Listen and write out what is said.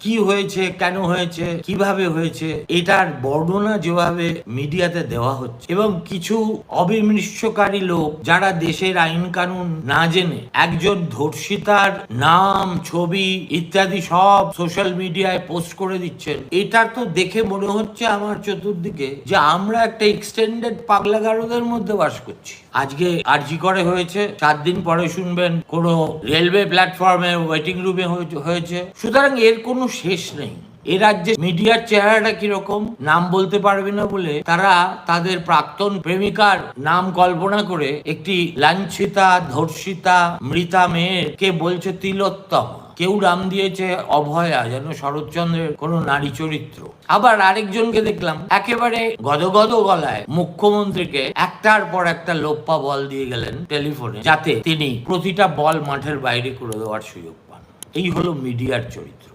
কি হয়েছে, কেন হয়েছে, কিভাবে হয়েছে, এটার বর্ণনা যেভাবে মিডিয়াতে দেওয়া হচ্ছে এবং কিছু অবিমৃষ্যকারী লোক যারা দেশের আইন কানুন না জেনে একজন ধর্ষিতার নাম, ছবি ইত্যাদি সব সোশ্যাল মিডিয়ায় পোস্ট করে দিচ্ছেন, এটা তো দেখে মনে হচ্ছে আমার চতুর্দিকে যে আমরা একটা এক্সটেন্ডেড পাগলাগারদের মধ্যে বাস করছি। আজকে আরজি করে হয়েছে, 7 দিন পরে শুনবেন কোন রেলওয়ে প্ল্যাটফর্মে ওয়েটিং রুমে হয়েছে। সুতরাং এর কোনো শেষ নেই। এ রাজ্যে মিডিয়ার চেহারাটা কিরকম নাম বলতে পারবে না বলে তারা তাদের প্রাক্তন প্রেমিকার নাম কল্পনা করে একটি লাঞ্ছিতা, ধর্ষিতা, মৃতা মেয়েকে বলছে তিলোত্তম। কেউ নাম দিয়েছে অভয়া, যেন শরৎচন্দ্রের কোনো নারী চরিত্র। আবার আরেকজনকে দেখলাম একেবারে গদগদ গলায় মুখ্যমন্ত্রীকে একটার পর একটা লোপ্পা বল দিয়ে গেলেন টেলিফোনে, যাতে তিনি প্রতিটা বল মাঠের বাইরে করে দেওয়ার সুযোগ পান। এই হলো মিডিয়ার চরিত্র।